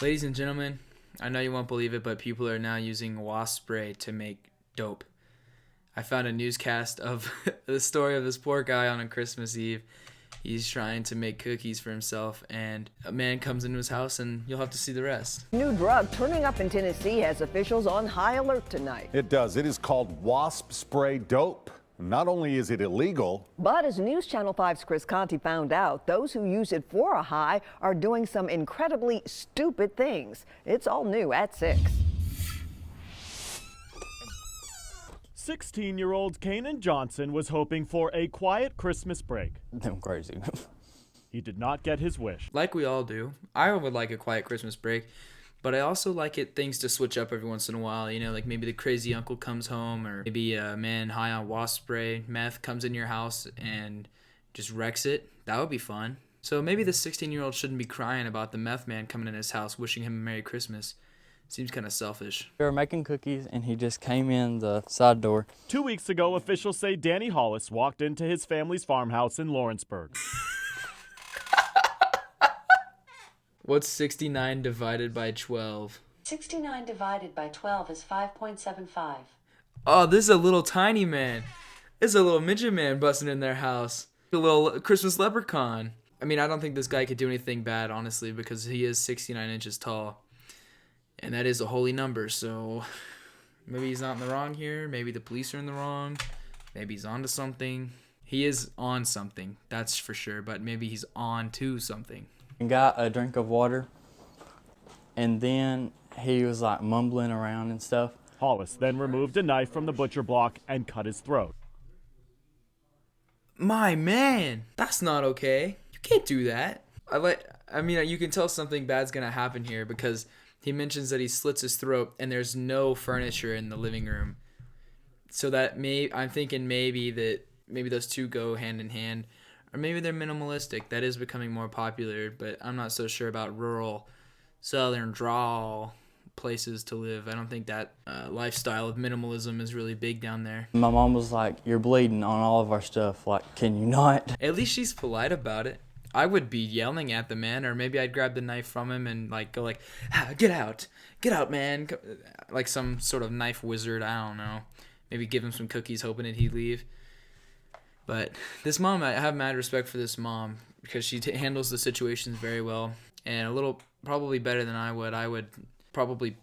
Ladies and gentlemen, I know you won't believe it, but people are now using wasp spray to make dope. I found a newscast of the story of this poor guy on a Christmas Eve. He's trying to make cookies for himself, and a man comes into his house, and you'll have to see the rest. New drug turning up in Tennessee has officials on high alert tonight. It does. It is called wasp spray dope. Not only is it illegal, but as News Channel 5's Chris Conti found out, those who use it for a high are doing some incredibly stupid things. It's all new at 6. 16-year-old Kanan Johnson was hoping for a quiet Christmas break. I'm crazy. He did not get his wish. Like we all do, I would like a quiet Christmas break, but I also like things to switch up every once in a while. You know, like maybe the crazy uncle comes home, or maybe a man high on wasp spray, meth, comes in your house and just wrecks it. That would be fun. So maybe the 16-year-old shouldn't be crying about the meth man coming in his house wishing him a Merry Christmas. Seems kind of selfish. We were making cookies and he just came in the side door. 2 weeks ago, officials say Danny Hollis walked into his family's farmhouse in Lawrenceburg. What's 69 divided by 12? 69 divided by 12 is 5.75. Oh, this is a little tiny man. This is a little midget man busting in their house. A little Christmas leprechaun. I mean, I don't think this guy could do anything bad, honestly, because he is 69 inches tall. And that is a holy number, so maybe he's not in the wrong here. Maybe the police are in the wrong. Maybe he's onto something. He is on something, that's for sure, but maybe he's on to something. And got a drink of water, and then he was like mumbling around and stuff. Hollis then removed a knife from the butcher block and cut his throat. My man, that's not okay. You can't do that. I mean, you can tell something bad's gonna happen here because he mentions that he slits his throat and there's no furniture in the living room. So that I'm thinking maybe those two go hand in hand, or maybe they're minimalistic. That is becoming more popular, but I'm not so sure about rural, southern drawl places to live. I don't think that lifestyle of minimalism is really big down there. My mom was like, "You're bleeding on all of our stuff. Like, can you not?" At least she's polite about it. I would be yelling at the man, or maybe I'd grab the knife from him and go get out, man, like some sort of knife wizard. I don't know. Maybe give him some cookies, hoping that he'd leave. But this mom, I have mad respect for this mom because she handles the situations very well, and probably better than I would. I would probably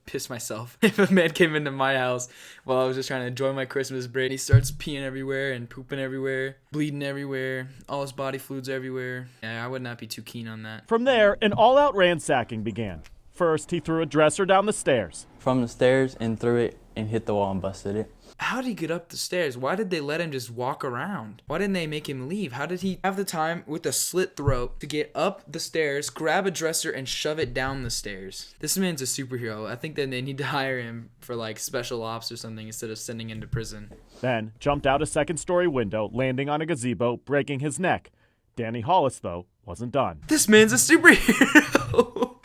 piss myself if a man came into my house while I was just trying to enjoy my Christmas break. He starts peeing everywhere and pooping everywhere, bleeding everywhere, all his body fluids everywhere. Yeah, I would not be too keen on that. From there, an all-out ransacking began. First, he threw a dresser down the stairs. From the stairs and threw it and hit the wall and busted it. How did he get up the stairs? Why did they let him just walk around? Why didn't they make him leave? How did he have the time with a slit throat to get up the stairs, grab a dresser, and shove it down the stairs? This man's a superhero. I think that they need to hire him for special ops or something instead of sending him to prison. Then jumped out a second-story window, landing on a gazebo, breaking his neck. Danny Hollis, though, wasn't done. This man's a superhero.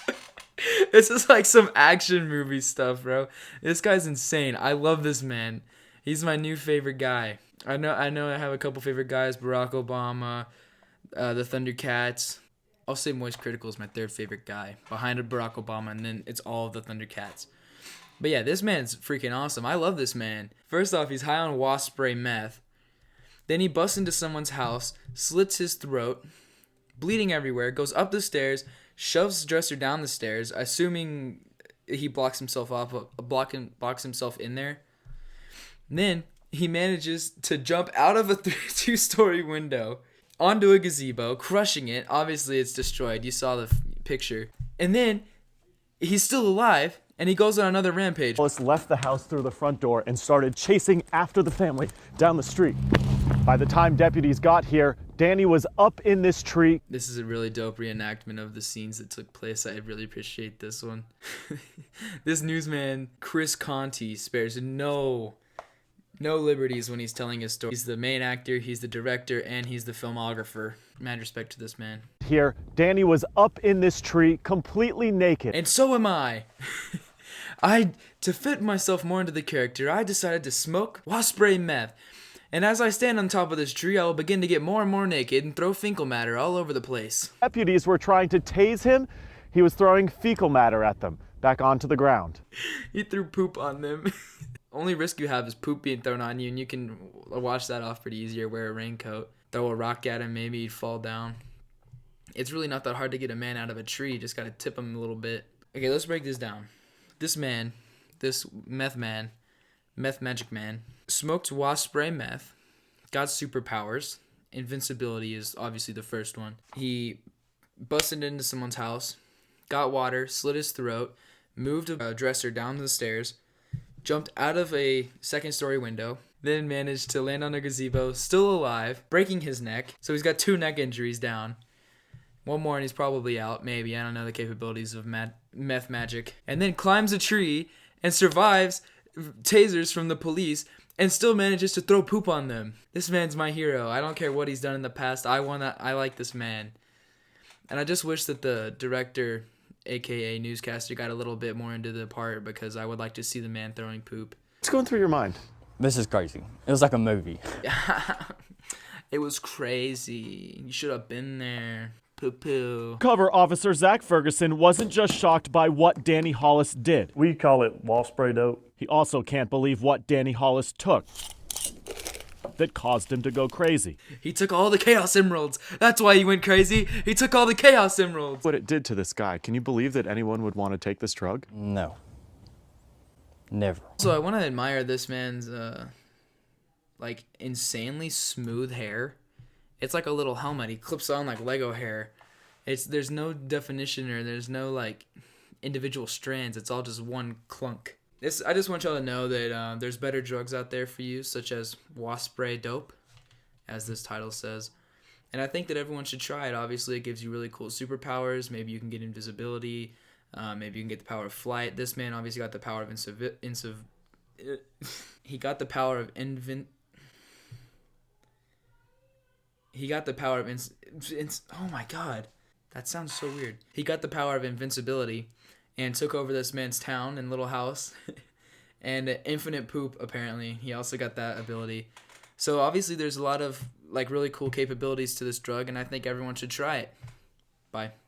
This is like some action movie stuff, bro. This guy's insane. I love this man. He's my new favorite guy. I know I have a couple favorite guys. Barack Obama, the Thundercats. I'll say Moist Critical is my third favorite guy. Behind Barack Obama, and then it's all of the Thundercats. But yeah, this man's freaking awesome. I love this man. First off, he's high on wasp spray meth. Then he busts into someone's house, slits his throat, bleeding everywhere, goes up the stairs, shoves the dresser down the stairs, assuming he blocks himself in there. And then he manages to jump out of a 2-story window onto a gazebo, crushing it. Obviously, it's destroyed. You saw the picture. And then he's still alive, and he goes on another rampage. Hollis left the house through the front door and started chasing after the family down the street. By the time deputies got here, Danny was up in this tree. This is a really dope reenactment of the scenes that took place. I really appreciate this one. This newsman, Chris Conti, spares no liberties when he's telling his story. He's the main actor, he's the director, and he's the filmographer. Mad respect to this man. Here, Danny was up in this tree, completely naked. And so am I. To fit myself more into the character, I decided to smoke wasp spray meth. And as I stand on top of this tree, I will begin to get more and more naked and throw fecal matter all over the place. Deputies were trying to tase him. he was throwing fecal matter at them back onto the ground. He threw poop on them. Only risk you have is poop being thrown on you, and you can wash that off pretty easy or wear a raincoat. Throw a rock at him, maybe he'd fall down. It's really not that hard to get a man out of a tree. You just got to tip him a little bit. Okay, let's break this down. This man, this meth magic man, smoked wasp spray meth, got superpowers. Invincibility is obviously the first one. He busted into someone's house, got water, slit his throat, moved a dresser down the stairs, jumped out of a second-story window, then managed to land on a gazebo, still alive, breaking his neck. So he's got 2 neck injuries down. One more and he's probably out, maybe. I don't know the capabilities of meth magic. And then climbs a tree and survives tasers from the police and still manages to throw poop on them. This man's my hero. I don't care what he's done in the past. I like this man. And I just wish that the director, aka newscaster, got a little bit more into the part, because I would like to see the man throwing poop. What's going through your mind? This is crazy. It was like a movie. It was crazy. You should have been there. Poo-poo. Cover officer Zach Ferguson wasn't just shocked by what Danny Hollis did. We call it wasp spray dope. He also can't believe what Danny Hollis took that caused him to go crazy. He took all the Chaos Emeralds. That's why he went crazy. He took all the Chaos Emeralds. What it did to this guy. Can you believe that anyone would want to take this drug? No. Never. So I want to admire this man's insanely smooth hair. It's like a little helmet. He clips on like Lego hair. There's no definition, or there's no like individual strands. It's all just one clunk. I just want y'all to know that there's better drugs out there for you, such as wasp spray dope, as this title says. And I think that everyone should try it. Obviously, it gives you really cool superpowers. Maybe you can get invisibility. Maybe you can get the power of flight. This man obviously got the power of He got the power of oh my god, that sounds so weird. He got the power of invincibility and took over this man's town and little house. And infinite poop, apparently. He also got that ability. So obviously there's a lot of like really cool capabilities to this drug, and I think everyone should try it. Bye.